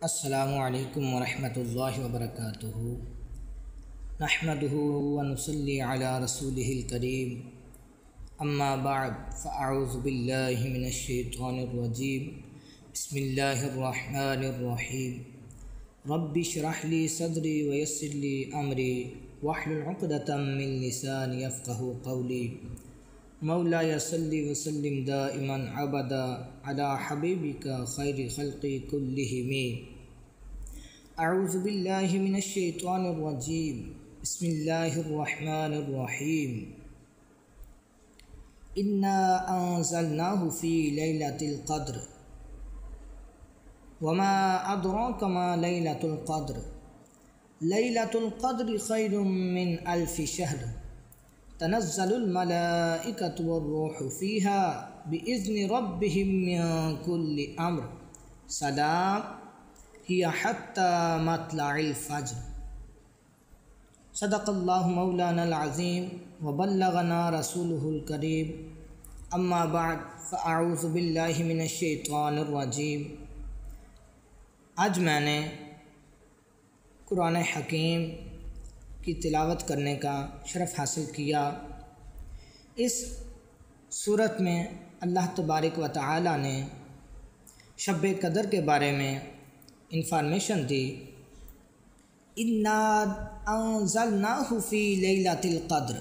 السلام علیکم ورحمۃ اللہ وبرکاتہ۔ نحمدہ ونصلی علی رسولہ الکریم، اما بعد فاعوذ باللہ من الشیطان الرجیم، بسم اللہ الرحمن الرحیم۔ رب اشرح لی صدری ویسر لی امری واحلل عقدۃ من لسانی یفقہوا قولی۔ مولایا صلی وسلم دائما ابدا علی حبیبک خیر خلق کلہم۔ اعوذ باللہ من الشیطان الرجیم، بسم اللہ الرحمن الرحیم۔ انا انزلناہ فی لیلۃ القدر وما ادراک ما لیلۃ القدر لیلۃ القدر خیر من الف شہر تنزل الملائکۃ والروح فیہا بإذن ربہم من کل امر سلام ہی حتی مطلع الفجر۔ صدق اللہ مولانا العظیم وبلغنا رسولہ الکریم، اما بعد فاعوذ باللہ من الشیطان الرجیم۔ آج میں نے قرآن حکیم کی تلاوت کرنے کا شرف حاصل کیا۔ اس صورت میں اللہ تبارک و تعالی نے شب قدر کے بارے میں انفارمیشن دی۔ انا انزلناہ فی لیلۃ القدر،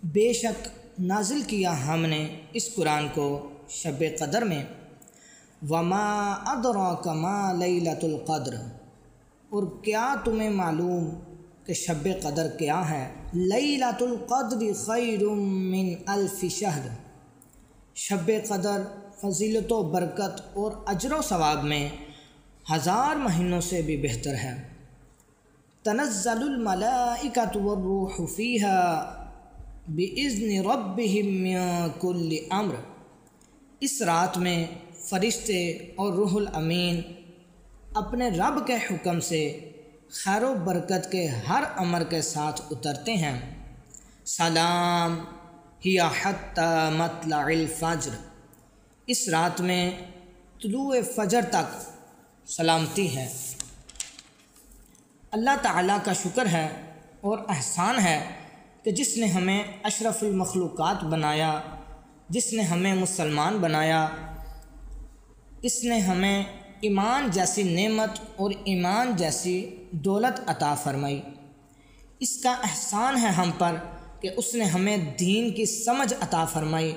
بے شک نازل کیا ہم نے اس قرآن کو شب قدر میں۔ وما ادراک ما لیلۃ القدر، اور کیا تمہیں معلوم کہ شب قدر کیا ہے؟ لیلۃ القدر خیر من الف شہر، شب قدر فضیلت و برکت اور اجر و ثواب میں 1000 مہینوں سے بھی بہتر ہے۔ تنزل الملائکۃ والروح فیہا بإذن ربہم من کل امر، اس رات میں فرشتے اور روح الامین اپنے رب کے حکم سے خیر و برکت کے ہر امر کے ساتھ اترتے ہیں۔ سلام ہی حتی مطلع الفجر، اس رات میں طلوع فجر تک سلامتی ہے۔ اللہ تعالیٰ کا شکر ہے اور احسان ہے کہ جس نے ہمیں اشرف المخلوقات بنایا، جس نے ہمیں مسلمان بنایا، اس نے ہمیں ایمان جیسی نعمت اور ایمان جیسی دولت عطا فرمائی۔ اس کا احسان ہے ہم پر کہ اس نے ہمیں دین کی سمجھ عطا فرمائی۔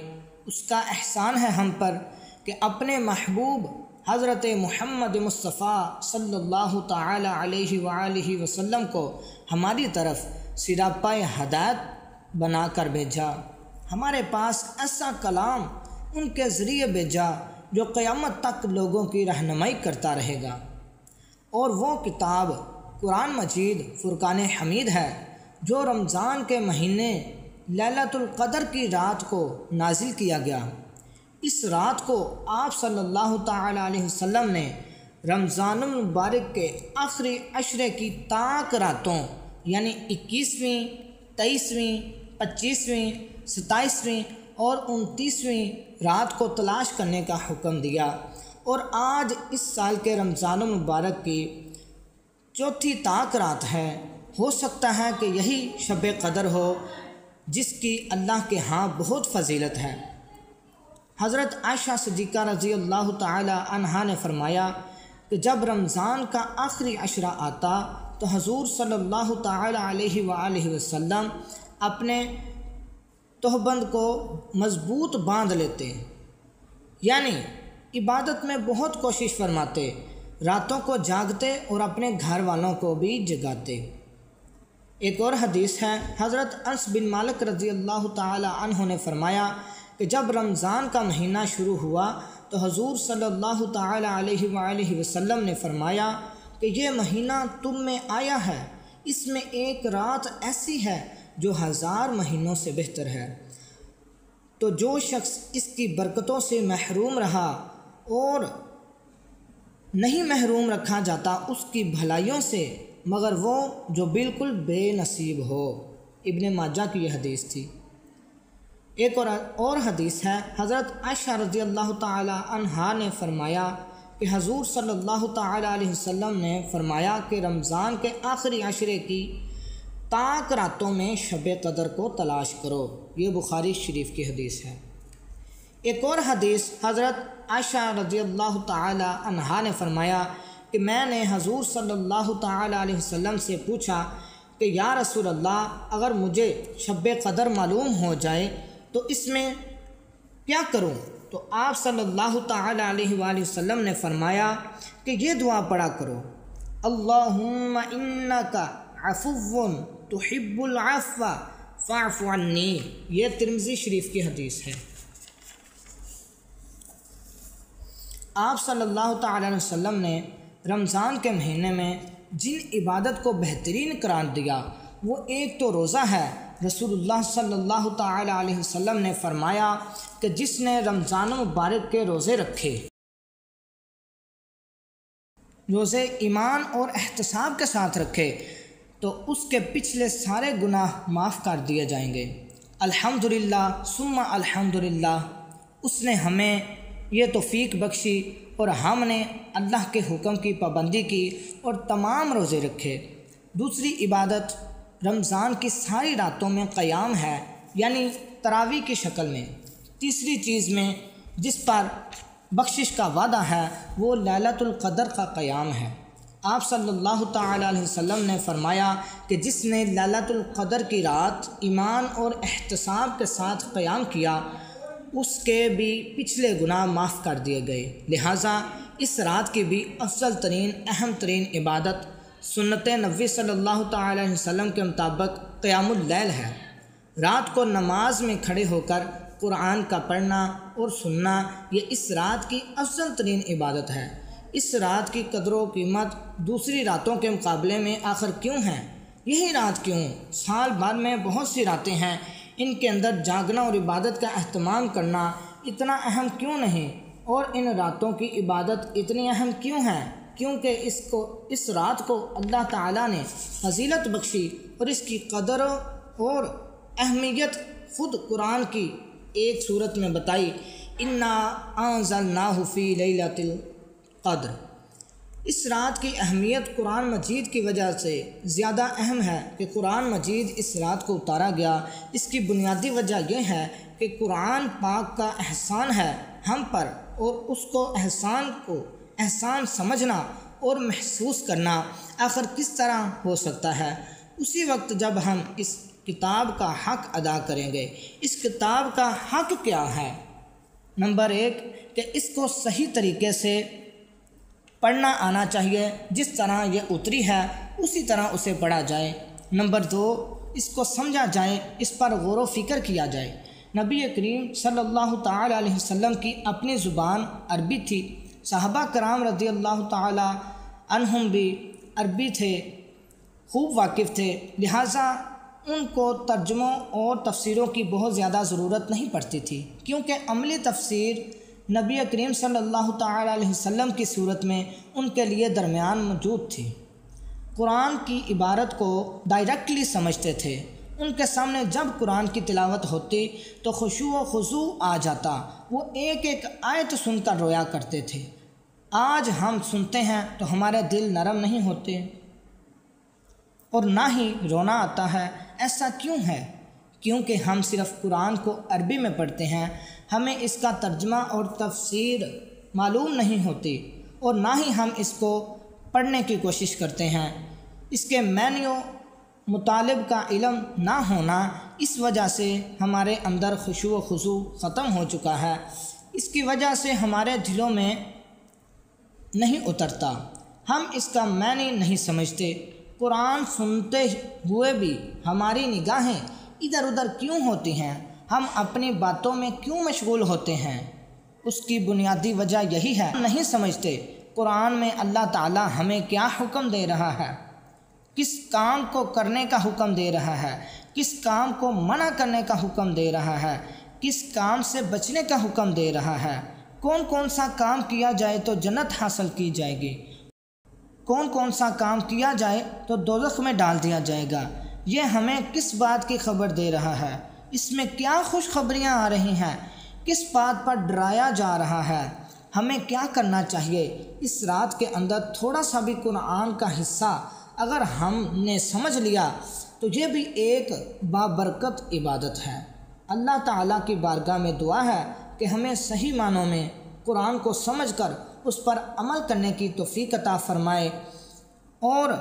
اس کا احسان ہے ہم پر کہ اپنے محبوب حضرت محمد مصطفیٰ صلی اللہ تعالی علیہ وآلہ وسلم کو ہماری طرف سراپائے ہدایت بنا کر بھیجا۔ ہمارے پاس ایسا کلام ان کے ذریعے بھیجا جو قیامت تک لوگوں کی رہنمائی کرتا رہے گا، اور وہ کتاب قرآن مجید فرقان حمید ہے جو رمضان کے مہینے لیلۃ القدر کی رات کو نازل کیا گیا۔ اس رات کو آپ صلی اللہ تعالی علیہ وسلم نے رمضان المبارک کے آخری عشرے کی تاک راتوں یعنی 21ویں، 23ویں، 25ویں، 27ویں اور 29ویں رات کو تلاش کرنے کا حکم دیا، اور آج اس سال کے رمضان المبارک کی چوتھی تاک رات ہے۔ ہو سکتا ہے کہ یہی شب قدر ہو جس کی اللہ کے ہاں بہت فضیلت ہے۔ حضرت عائشہ صدیقہ رضی اللہ تعالی عنہا نے فرمایا کہ جب رمضان کا آخری عشرہ آتا تو حضور صلی اللہ تعالی علیہ وآلہ وسلم اپنے تہبند کو مضبوط باندھ لیتے، یعنی عبادت میں بہت کوشش فرماتے، راتوں کو جاگتے اور اپنے گھر والوں کو بھی جگاتے۔ ایک اور حدیث ہے، حضرت انس بن مالک رضی اللہ تعالی عنہ نے فرمایا کہ جب رمضان کا مہینہ شروع ہوا تو حضور صلی اللہ تعالی علیہ وآلہ وسلم نے فرمایا کہ یہ مہینہ تم میں آیا ہے، اس میں ایک رات ایسی ہے جو 1000 مہینوں سے بہتر ہے، تو جو شخص اس کی برکتوں سے محروم رہا اور نہیں محروم رکھا جاتا اس کی بھلائیوں سے مگر وہ جو بالکل بے نصیب ہو۔ ابن ماجہ کی یہ حدیث تھی۔ ایک اور حدیث ہے، حضرت عائشہ رضی اللہ تعالی عنہا نے فرمایا کہ حضور صلی اللہ تعالیٰ علیہ وسلم نے فرمایا کہ رمضان کے آخری عشرے کی تاک راتوں میں شب قدر کو تلاش کرو۔ یہ بخاری شریف کی حدیث ہے۔ ایک اور حدیث حضرت عائشہ رضی اللہ تعالیٰ عنہا نے فرمایا کہ میں نے حضور صلی اللہ تعالیٰ علیہ وسلم سے پوچھا کہ یا رسول اللہ، اگر مجھے شب قدر معلوم ہو جائے تو اس میں کیا کروں؟ تو آپ صلی اللہ تعالیٰ علیہ وآلہ وسلم نے فرمایا کہ یہ دعا پڑھا کرو، اللہم انک عفو تحب العفو فاعف عنی۔ یہ ترمذی شریف کی حدیث ہے۔ آپ صلی اللہ تعالیٰ علیہ وسلم نے رمضان کے مہینے میں جن عبادت کو بہترین قرار دیا وہ ایک تو روزہ ہے۔ رسول اللہ صلی اللہ تعالیٰ علیہ وسلم نے فرمایا کہ جس نے رمضان مبارک کے روزے رکھے، روزے ایمان اور احتساب کے ساتھ رکھے، تو اس کے پچھلے سارے گناہ معاف کر دیے جائیں گے۔ الحمدللہ ثم الحمدللہ، اس نے ہمیں یہ توفیق بخشی اور ہم نے اللہ کے حکم کی پابندی کی اور تمام روزے رکھے۔ دوسری عبادت رمضان کی ساری راتوں میں قیام ہے، یعنی تراویح کی شکل میں۔ تیسری چیز میں جس پر بخشش کا وعدہ ہے وہ لیلۃ القدر کا قیام ہے۔ آپ صلی اللہ تعالیٰ علیہ وسلم نے فرمایا کہ جس نے لیلۃ القدر کی رات ایمان اور احتساب کے ساتھ قیام کیا، اس کے بھی پچھلے گناہ معاف کر دیے گئے۔ لہٰذا اس رات کی بھی افضل ترین اہم ترین عبادت سنت نبوی صلی اللہ تعالیٰ علیہ وسلم کے مطابق قیام اللیل ہے۔ رات کو نماز میں کھڑے ہو کر قرآن کا پڑھنا اور سننا یہ اس رات کی افضل ترین عبادت ہے۔ اس رات کی قدر و قیمت دوسری راتوں کے مقابلے میں آخر کیوں ہے؟ یہی رات کیوں؟ سال بھر میں بہت سی راتیں ہیں، ان کے اندر جاگنا اور عبادت کا اہتمام کرنا اتنا اہم کیوں نہیں؟ اور ان راتوں کی عبادت اتنی اہم کیوں ہے؟ کیونکہ اس رات کو اللہ تعالیٰ نے فضیلت بخشی اور اس کی قدر اور اہمیت خود قرآن کی ایک صورت میں بتائی، انا انزلناہ فی لیلۃ القدر۔ اس رات کی اہمیت قرآن مجید کی وجہ سے زیادہ اہم ہے کہ قرآن مجید اس رات کو اتارا گیا۔ اس کی بنیادی وجہ یہ ہے کہ قرآن پاک کا احسان ہے ہم پر، اور اس کو احسان سمجھنا اور محسوس کرنا آخر کس طرح ہو سکتا ہے؟ اسی وقت جب ہم اس کتاب کا حق ادا کریں گے۔ اس کتاب کا حق کیا ہے؟ نمبر 1 کہ اس کو صحیح طریقے سے پڑھنا آنا چاہیے، جس طرح یہ اتری ہے اسی طرح اسے پڑھا جائے۔ نمبر 2 اس کو سمجھا جائے، اس پر غور و فکر کیا جائے۔ نبی کریم صلی اللہ تعالیٰ علیہ وسلم کی اپنی زبان عربی تھی، صحابہ کرام رضی اللہ تعالیٰ عنہم بھی عربی تھے، خوب واقف تھے، لہٰذا ان کو ترجموں اور تفسیروں کی بہت زیادہ ضرورت نہیں پڑتی تھی، کیونکہ عملی تفسیر نبی کریم صلی اللہ تعالیٰ علیہ وسلم کی صورت میں ان کے لیے درمیان موجود تھی۔ قرآن کی عبارت کو ڈائریکٹلی سمجھتے تھے۔ ان کے سامنے جب قرآن کی تلاوت ہوتی تو خشوع و خضوع آ جاتا، وہ ایک ایک آیت سن کر رویا کرتے تھے۔ آج ہم سنتے ہیں تو ہمارے دل نرم نہیں ہوتے اور نہ ہی رونا آتا ہے۔ ایسا کیوں ہے؟ کیونکہ ہم صرف قرآن کو عربی میں پڑھتے ہیں، ہمیں اس کا ترجمہ اور تفسیر معلوم نہیں ہوتی، اور نہ ہی ہم اس کو پڑھنے کی کوشش کرتے ہیں۔ اس کے معنی و مطالب کا علم نہ ہونا، اس وجہ سے ہمارے اندر خشوع و خضوع ختم ہو چکا ہے۔ اس کی وجہ سے ہمارے دلوں میں نہیں اترتا، ہم اس کا معنی نہیں سمجھتے۔ قرآن سنتے ہوئے بھی ہماری نگاہیں ادھر ادھر کیوں ہوتی ہیں؟ ہم اپنی باتوں میں کیوں مشغول ہوتے ہیں؟ اس کی بنیادی وجہ یہی ہے، نہیں سمجھتے قرآن میں اللہ تعالیٰ ہمیں کیا حکم دے رہا ہے، کس کام کو کرنے کا حکم دے رہا ہے، کس کام کو منع کرنے کا حکم دے رہا ہے، کس کام سے بچنے کا حکم دے رہا ہے، کون کون سا کام کیا جائے تو جنت حاصل کی جائے گی، کون کون سا کام کیا جائے تو دوزخ میں ڈال دیا جائے گا۔ یہ ہمیں کس بات کی خبر دے رہا ہے؟ اس میں کیا خوشخبریاں آ رہی ہیں؟ کس بات پر ڈرایا جا رہا ہے؟ ہمیں کیا کرنا چاہیے؟ اس رات کے اندر تھوڑا سا بھی قرآن کا حصہ اگر ہم نے سمجھ لیا تو یہ بھی ایک بابرکت عبادت ہے۔ اللہ تعالیٰ کی بارگاہ میں دعا ہے کہ ہمیں صحیح معنوں میں قرآن کو سمجھ کر اس پر عمل کرنے کی توفیق عطا فرمائے، اور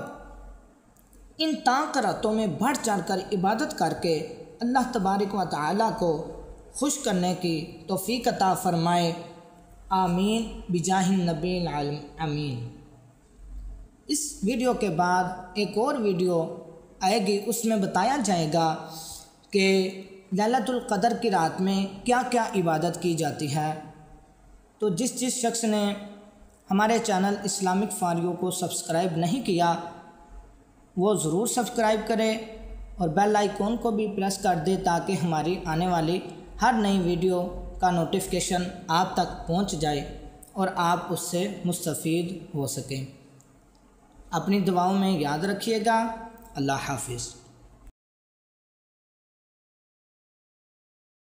ان طاقتوں میں بڑھ چڑھ کر عبادت کر کے اللہ تبارک و تعالیٰ کو خوش کرنے کی توفیق عطا فرمائے۔ آمین بجاہ النبی العالم امین۔ اس ویڈیو کے بعد ایک اور ویڈیو آئے گی، اس میں بتایا جائے گا کہ لیلۃ القدر کی رات میں کیا کیا عبادت کی جاتی ہے۔ تو جس شخص نے ہمارے چینل اسلامک فار یو کو سبسکرائب نہیں کیا وہ ضرور سبسکرائب کرے اور بیل آئیکن کو بھی پریس کر دے تاکہ ہماری آنے والی ہر نئی ویڈیو کا نوٹیفیکیشن آپ تک پہنچ جائے اور آپ اس سے مستفید ہو سکیں۔ اپنی دعاؤں میں یاد رکھیے گا۔ اللہ حافظ۔